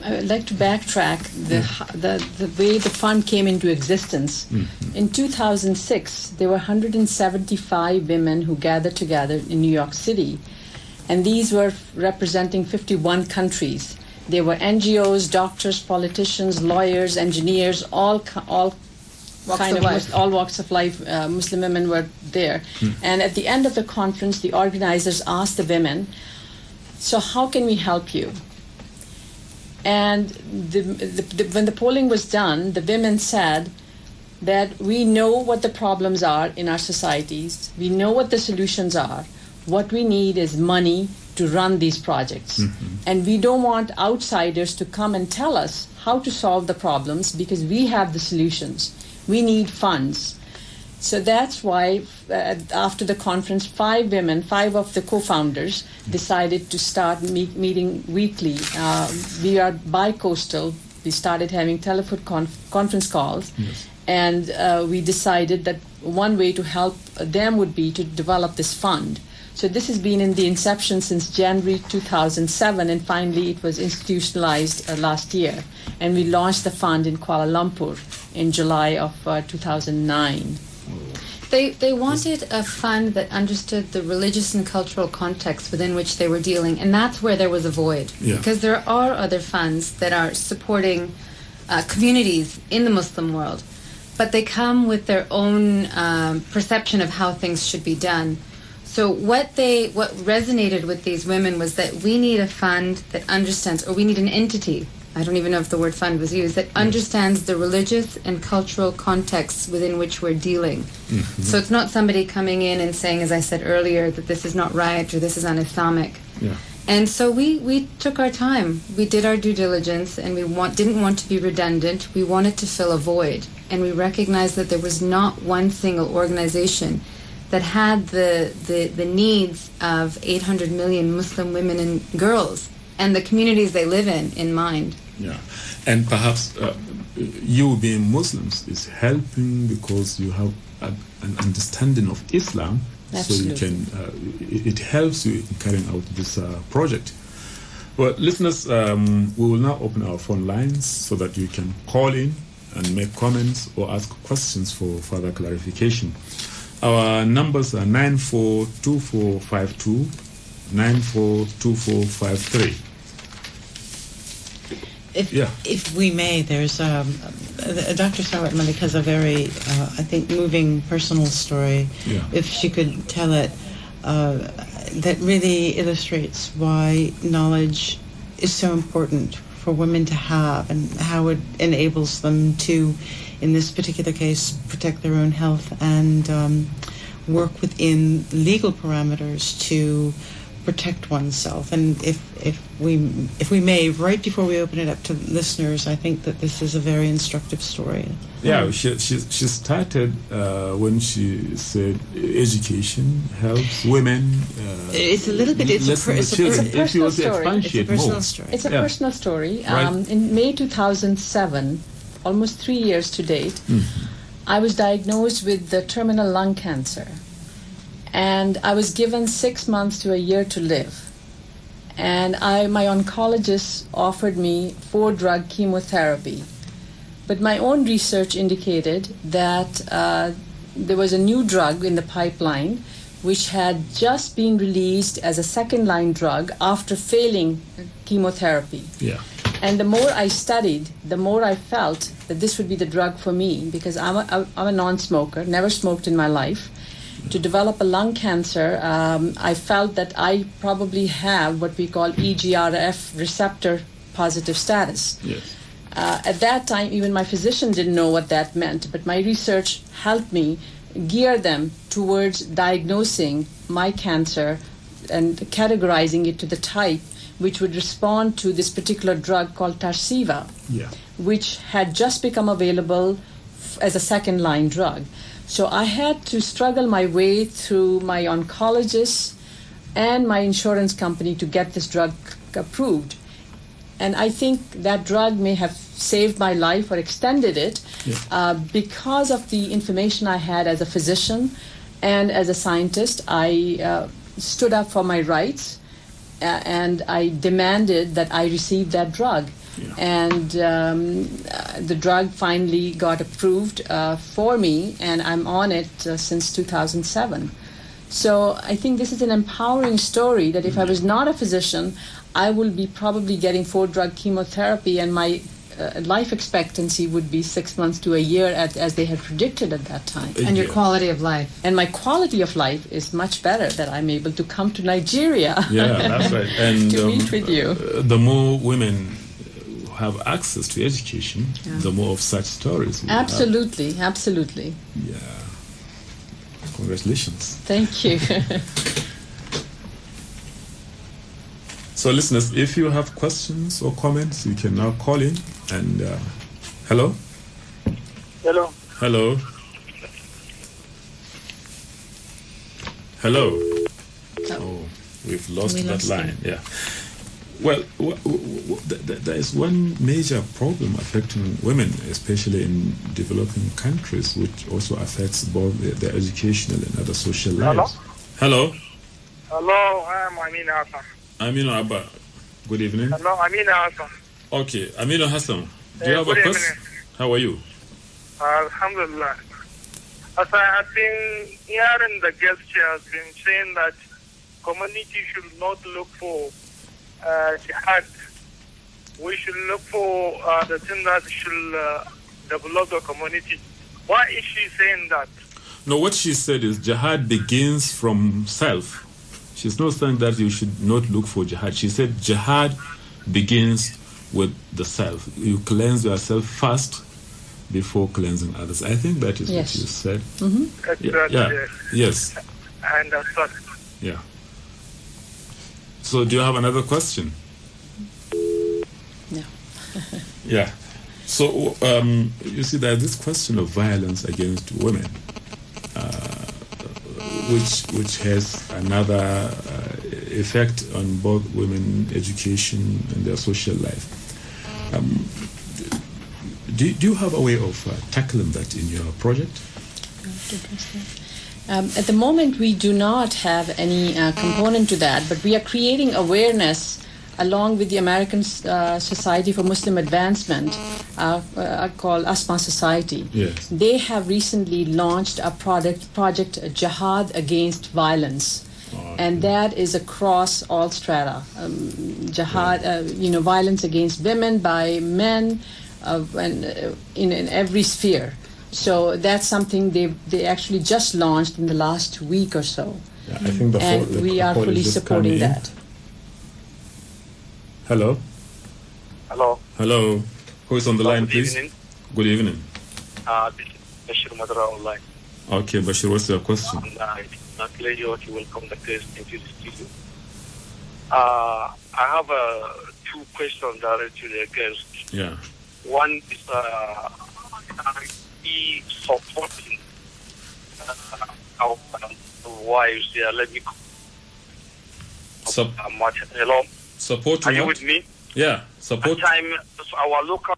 I'd like to backtrack the way the fund came into existence. Mm-hmm. In 2006, there were 175 women who gathered together in New York City, and these were representing 51 countries. There were NGOs, doctors, politicians, lawyers, engineers, all walks of life. Muslim women were there. And at the end of the conference, the organizers asked the women, so how can we help you? And when the polling was done, the women said that we know what the problems are in our societies. We know what the solutions are. What we need is money to run these projects. Mm-hmm. And we don't want outsiders to come and tell us how to solve the problems because we have the solutions. We need funds. So that's why after the conference, 5 of the co-founders decided to start meeting weekly. We are bi-coastal. We started having telephone conference calls. Yes. And we decided that one way to help them would be to develop this fund. So this has been in the inception since January 2007, and finally it was institutionalized last year. And we launched the fund in Kuala Lumpur in July of 2009. They wanted a fund that understood the religious and cultural context within which they were dealing, and that's where there was a void. Yeah. Because there are other funds that are supporting communities in the Muslim world, but they come with their own perception of how things should be done. So what resonated with these women was that we need a fund that understands, or we need an entity, I don't even know if the word fund was used, that understands the religious and cultural contexts within which we're dealing. Mm-hmm. So it's not somebody coming in and saying, as I said earlier, that this is not right or this is un-Islamic. Yeah. And so we took our time. We did our due diligence, and we didn't want to be redundant. We wanted to fill a void. And we recognized that there was not one single organization that had the needs of 800 million Muslim women and girls and the communities they live in mind. Yeah, and perhaps you being Muslims is helping because you have an understanding of Islam. Absolutely. So you can it helps you in carrying out this project. Well, listeners, we will now open our phone lines so that you can call in and make comments or ask questions for further clarification. Our numbers are 942452, 942453. If we may, there's Dr. Sarwat Malik has a very, I think, moving personal story. Yeah. If she could tell it, that really illustrates why knowledge is so important for women to have and how it enables them to, in this particular case, protect their own health and work within legal parameters to protect oneself. And if we may, right before we open it up to listeners, I think that this is a very instructive story. Yeah, she started when she said education helps women. It's a little bit. It's a personal story. It's a personal story. In May 2007, almost 3 years to date, I was diagnosed with the terminal lung cancer. And I was given 6 months to a year to live. And my oncologist offered me 4-drug chemotherapy. But my own research indicated that there was a new drug in the pipeline which had just been released as a second-line drug after failing chemotherapy. Yeah. And the more I studied, the more I felt that this would be the drug for me, because I'm a non-smoker, never smoked in my life. To develop a lung cancer, I felt that I probably have what we call EGRF receptor positive status. Yes. At that time, even my physician didn't know what that meant, but my research helped me gear them towards diagnosing my cancer and categorizing it to the type which would respond to this particular drug called Tarceva, which had just become available as a second-line drug. So I had to struggle my way through my oncologist and my insurance company to get this drug approved. And I think that drug may have saved my life or extended it because of the information I had as a physician and as a scientist. I stood up for my rights and I demanded that I receive that drug. And the drug finally got approved for me, and I'm on it since 2007. So I think this is an empowering story that if I was not a physician, I will be probably getting 4-drug chemotherapy, and my life expectancy would be 6 months to a year as they had predicted at that time. And your quality of life. And my quality of life is much better that I'm able to come to Nigeria. Yeah, that's right. And to meet with you. The more women have access to education, the more of such stories we Absolutely. Yeah. Congratulations. Thank you. So listeners, if you have questions or comments, you can now call in and hello? Hello. Hello? Hello? Oh, we've lost that line. Yeah. Well, there is one major problem affecting women, especially in developing countries, which also affects both their educational and other social lives. Hello? Hello? I'm Amina Hassan. Amina Abba, good evening. Hello, Amina Hassan. Okay, Amina Hassan, do you have a question? How are you? Alhamdulillah. As I have been hearing the guest here has been saying that community should not look for jihad. We should look for the thing that should develop the community. Why is she saying that? No, what she said is jihad begins from self. She's not saying that you should not look for jihad. She said jihad begins with the self. You cleanse yourself first before cleansing others. I think that is what you said. Mm-hmm. Yes. I understand. Yeah. So do you have another question? No. Yeah. So you see, there's this question of violence against women, which has another effect on both women education and their social life. Do you have a way of tackling that in your project? At the moment, we do not have any component to that, but we are creating awareness along with the American Society for Muslim Advancement, called ASMA Society. Yes. They have recently launched a project Jihad Against Violence. And that is across all strata. Jihad, violence against women by men, and in every sphere. So that's something they actually just launched in the last week or so. Yeah, I think we are fully supporting that. Hello? Hello. Hello. Who is on the line, please? Evening. Good evening. This is Bashir Madra online. Okay, Bashir, what's your question? My pleasure to welcome the guest into the studio. I have 2 questions directed to the guest. Yeah. One is be supporting our wives there. Let me Hello? hello. Support Are you what? with me? Yeah, support. At time, our local